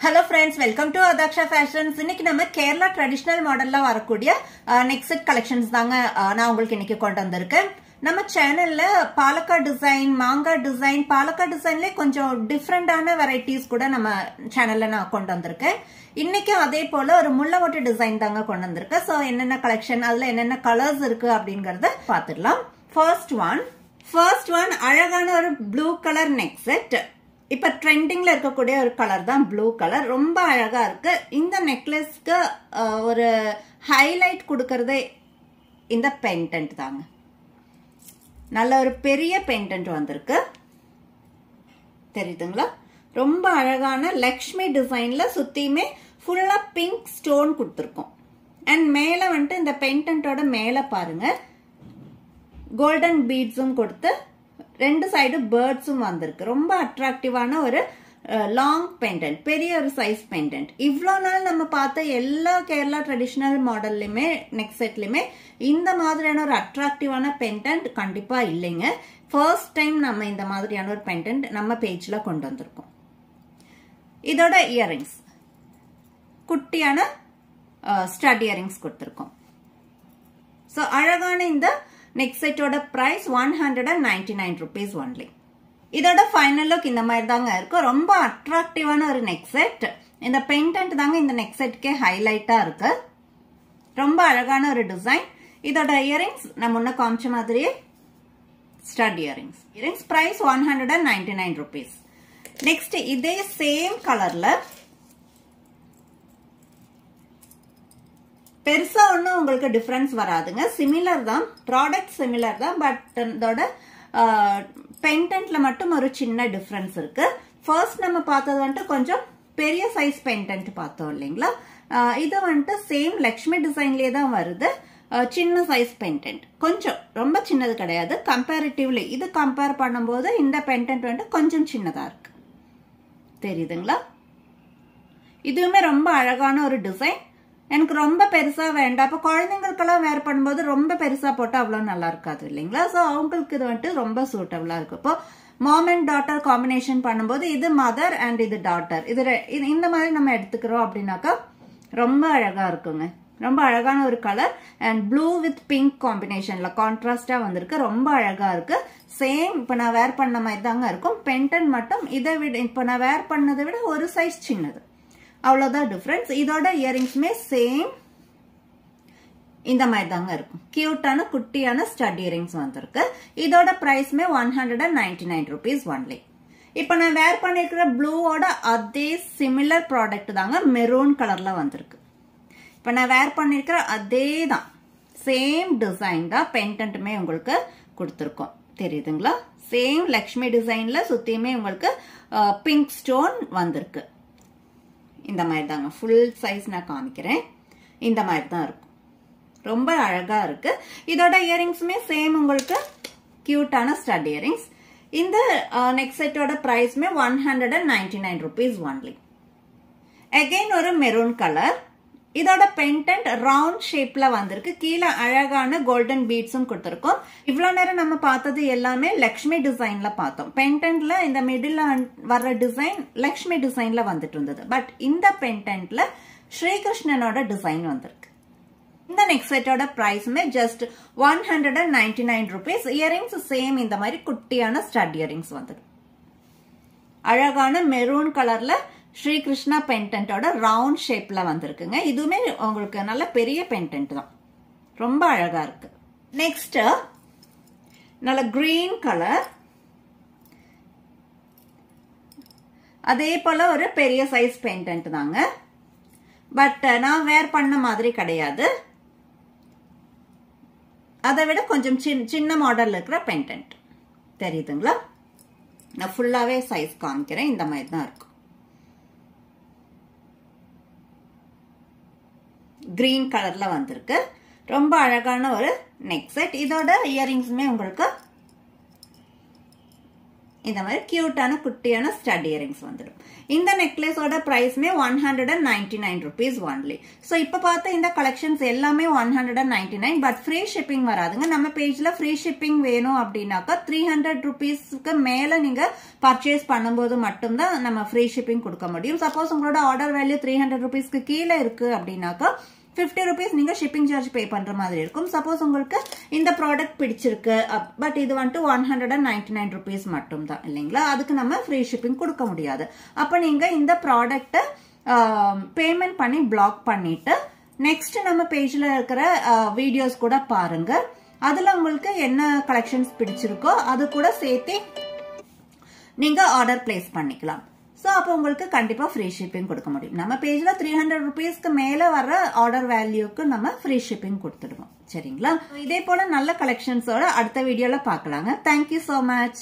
Hello friends, welcome to Adaksha Fashions. இன்னைக்கு நம்ம Kerala traditional மாடல்ல வரக்கூடிய நெக் செட் கலெக்ஷன்ஸ் தாங்க நான் உங்களுக்கு இன்னைக்கு கொண்டு வந்திருக்கேன். நம்ம சேனல்ல பாலக்காட் டிசைன், மாங்காய் டிசைன், பாலக்காட் டிசைன்ல கொஞ்சம் டிஃபரெண்டான வெரைட்டிஸ் கூட நம்ம சேனல்ல நான் கொண்டு வந்திருக்கேன். இன்னைக்கு அதே போல ஒரு முள்ளவொட்டு டிசைன் தாங்க கொண்டு வந்திருக்கேன். சோ என்னென்ன கலெக்ஷன், அதுல என்னென்ன கலர்ஸ் இருக்கு அப்படிங்கறத பாத்துடலாம். ஃபர்ஸ்ட் ஒன் அழகான ஒரு ப்ளூ கலர் நெக் செட். இப்ப ட்ரெண்டிங்ல இருக்கக்கூடிய ஒரு கலர் தான் ப்ளூ கலர். ரொம்ப அழகா இருக்கு. இந்த நெக்லஸ்க்கு ஒரு ஹைலைட் கொடுக்கறதே இந்த பெண்டன்ட் தாங்க. நல்ல ஒரு பெரிய பெண்டன்ட் வந்திருக்கு, தெரியுதுங்களா? ரொம்ப அழகான லக்ஷ்மி டிசைன்ல சுத்தியுமே ஃபுல்லா பிங்க் ஸ்டோன் கொடுத்துருக்கோம். அண்ட் மேல வந்துட்டு இந்த பெண்டன்ட்டோட மேல பாருங்க கோல்டன் பீட்ஸும் கொடுத்து ரெண்டு சைடு பேர்ட்ஸும் வந்திருக்கு. ரொம்ப அட்ராக்டிவான ஒரு லாங் பெண்டன்ட், பெரிய ஒரு சைஸ் பெண்டன்ட். இவ்வளோ நாள் நம்ம பார்த்த எல்லா கேரளா ட்ரெடிஷனல் மாடல்லையுமே நெக் செட்லையுமே இந்த மாதிரியான ஒரு அட்ராக்டிவான பெண்டன்ட் கண்டிப்பா இல்லைங்க. ஃபர்ஸ்ட் டைம் நம்ம இந்த மாதிரியான ஒரு பெண்டன்ட் நம்ம பேஜ்ல கொண்டு வந்திருக்கோம். இதோட இயரிங்ஸ் குட்டியான ஸ்டட் இயரிங்ஸ் கொடுத்திருக்கோம். ஸோ அழகான இந்த நெக் செட்டோட பிரைஸ் 199 rupees only. இதோட ஃபைனல் லுக் இந்த மாதிரி தாங்க இருக்கும். ரொம்ப அட்ராக்டிவான ஒரு நெக் செட். இந்த பெண்டன்ட் தாங்க இந்த நெக் செட்கே ஹைலைட்டா இருக்கு. ரொம்ப அழகான ஒரு டிசைன். இதோட இயரிங்ஸ் நம்ம முன்ன காமிச்ச மாதிரியே stud earrings price 199 rupees. Next இதே சேம் கலர்ல பெருசா ஒன்னும் உங்களுக்கு டிஃபரன்ஸ் வராதுங்க. சிமிலர் தான், ப்ராடக்ட் சிமிலர் தான். பட் இதோட பெண்டன்ட்ல மட்டும் ஒரு சின்ன டிஃபரன்ஸ் இருக்கு. ஃபர்ஸ்ட் நம்ம பார்த்தது வந்துட்டு கொஞ்சம் பெரிய சைஸ் பெண்டன்ட் பார்த்தோம் இல்லைங்களா? இது வந்துட்டு சேம் லக்ஷ்மி டிசைன்லயே தான் வருது. சின்ன சைஸ் பெண்டன்ட், கொஞ்சம் ரொம்ப சின்னது கிடையாது. கம்பேரிட்டிவ்லி இது கம்பேர் பண்ணும்போது இந்த பெண்டன்ட் வந்துட்டு கொஞ்சம் சின்னதா இருக்கு, தெரியுதுங்களா? இதுவுமே ரொம்ப அழகான ஒரு டிசைன். எனக்கு ரொம்ப பெருசா வேண்டாம். இப்போ குழந்தைங்களுக்கெல்லாம் வேர் பண்ணும்போது ரொம்ப பெருசா போட்டா அவ்வளவு நல்லா இருக்காது இல்லைங்களா? ஸோ அவங்களுக்கு இது வந்துட்டு ரொம்ப சூட்டபிளா இருக்கு. இப்போ மாம் அண்ட் டாட்டர் காம்பினேஷன் பண்ணும்போது இது மதர் அண்ட் இது டாட்டர், இது இந்த மாதிரி நம்ம எடுத்துக்கிறோம் அப்படின்னாக்கா ரொம்ப அழகா இருக்குங்க. ரொம்ப அழகான ஒரு colour and blue with pink காம்பினேஷன்ல கான்ட்ராஸ்டா வந்திருக்கு. ரொம்ப அழகா இருக்கு. சேம் இப்ப நான் வேர் பண்ண மாதிரி தாங்க இருக்கும். பென்டன் மட்டும் இதை விட இப்ப நான் வேர் பண்ணதை விட ஒரு சைஸ் சின்னது, அவ்வளவுதான் டிஃபரன்ஸ். இதோட இயரிங்ஸுமே சேம் இந்த மாதிரி தாங்க இருக்கும். கியூட்டான குட்டியான ஸ்டட் இயரிங்ஸ் வந்திருக்கு. இதோட பிரைஸ்மே 199 rupees only. இப்ப நான் வேர் பண்ணிருக்கிற ப்ளூவோட அதே சிமிலர் ப்ராடக்ட் தாங்க மெரூன் கலர்ல வந்திருக்கு. இப்ப நான் வேர் பண்ணிருக்கிற அதே தான், சேம் டிசைன் தான் பெண்டன்ட்டுமே உங்களுக்கு கொடுத்துருக்கோம், தெரியுதுங்களா? சேம் லக்ஷ்மி டிசைன்ல சுத்தியுமே உங்களுக்கு பிங்க் ஸ்டோன் வந்திருக்கு. இந்த மாதிரி தாங்க ஃபுல் சைஸ் நான் காமிக்கிறேன். இந்த மாதிரி தான் இருக்கும். ரொம்ப அழகா இருக்கு. இதோட இயரிங்ஸுமே சேம் உங்களுக்கு கியூட்டான ஸ்டட் இயரிங்ஸ். இந்த நெக் செட்டோட பிரைஸ்மே 199 rupees only. அகைன் ஒரு மெரூன் கலர். இதோட பெண்டன்ட் ரவுண்ட் ஷேப்ல வந்திருக்கு. கீழே அழகான கோல்டன் பீட்ஸும் கொடுத்திருக்கோம். இவ்வளவு நேரம் நம்ம பார்த்தது எல்லாமே லக்ஷ்மி டிசைன்ல பார்த்தோம். பெண்டன்ட்ல இந்த மிடில் வர்ற டிசைன் லக்ஷ்மி டிசைன்ல வந்துட்டு இருந்தது. பட் இந்த பெண்டன்ட்ல ஸ்ரீகிருஷ்ணனோட டிசைன் வந்திருக்கு. இந்த நெக் செட்டோட பிரைஸ்மே ஜஸ்ட் 199 rupees. இயரிங்ஸ் சேம் இந்த மாதிரி குட்டியான ஸ்டட் இயரிங்ஸ் வந்துடும். அழகான மெரூன் கலர்ல ஸ்ரீகிருஷ்ணா பெண்டன்ட்டோட ரவுண்ட் ஷேப்ல வந்திருக்குங்க. இதுவுமே உங்களுக்கு நல்ல பெரிய பெண்டன்ட் தான், ரொம்ப அழகா இருக்கு. நெக்ஸ்ட் நல்ல கிரீன் கலர். அதே போல ஒரு பெரிய சைஸ் பெண்டன்ட் தாங்க. பட் நான் வேர் பண்ண மாதிரி கிடையாது. அதை விட கொஞ்சம் சின்ன மாடல் இருக்கிற பெண்டன்ட், தெரியுதுங்களா? நான் ஃபுல்லாவே சைஸ் காமிக்கிறேன். இந்த மாதிரி தான் இருக்கும். கிரீன் கலர்ல வந்திருக்கு. ரொம்ப அழகான ஒரு நெக் செட். இதோட இயரிங்ஸுமே உங்களுக்கு இந்த மாதிரி கியூட்டான குட்டியான ஸ்டட் இயரிங்ஸ் வந்துடும். இந்த நெக்லஸோட பிரைஸ்மே 199 rupees ஒன்லி. ஸோ இப்போ பார்த்த இந்த கலெக்ஷன்ஸ் எல்லாமே 199, பட் ஃப்ரீ ஷிப்பிங் வராதுங்க. நம்ம பேஜ்ல ஃப்ரீ ஷிப்பிங் வேணும் அப்படின்னாக்கா 300 rupeesக்கு மேல நீங்க பர்ச்சேஸ் பண்ணும்போது மட்டும்தான் நம்ம ஃப்ரீ ஷிப்பிங் கொடுக்க முடியும். சப்போஸ் உங்களோட ஆர்டர் வேல்யூ 300 rupeesக்கு கீழே இருக்கு அப்படின்னாக்கா 50 rupees நீங்க ஷிப்பிங் சார்ஜ் பே பண்ற மாதிரி இருக்கும். சப்போஸ் உங்களுக்கு இந்த ப்ராடக்ட் பிடிச்சிருக்கு பட் இது வந்துட்டு 199 rupees மட்டும் தான் இல்லைங்களா, அதுக்கு நம்ம ஃப்ரீ ஷிப்பிங் கொடுக்க முடியாது. அப்ப நீங்க இந்த ப்ராடக்ட பேமெண்ட் பண்ணி பிளாக் பண்ணிட்டு நெக்ஸ்ட் நம்ம பேஜ்ல இருக்கிற வீடியோஸ் கூட பாருங்க. அதுல உங்களுக்கு என்ன கலெக்ஷன்ஸ் பிடிச்சிருக்கோ அது கூட சேர்த்து நீங்க ஆர்டர் பிளேஸ் பண்ணிக்கலாம். ஸோ அப்போ உங்களுக்கு கண்டிப்பா ஃப்ரீ ஷிப்பிங் கொடுக்க முடியும். நம்ம பேஜ்ல 300 rupeesக்கு மேல வர ஆர்டர் வேல்யூக்கு நம்ம ஃப்ரீ ஷிப்பிங் கொடுத்துடுவோம். சரிங்களா, இதே போல நல்ல கலெக்ஷன்ஸோட அடுத்த வீடியோல பார்க்கலாங்க. Thank you so much.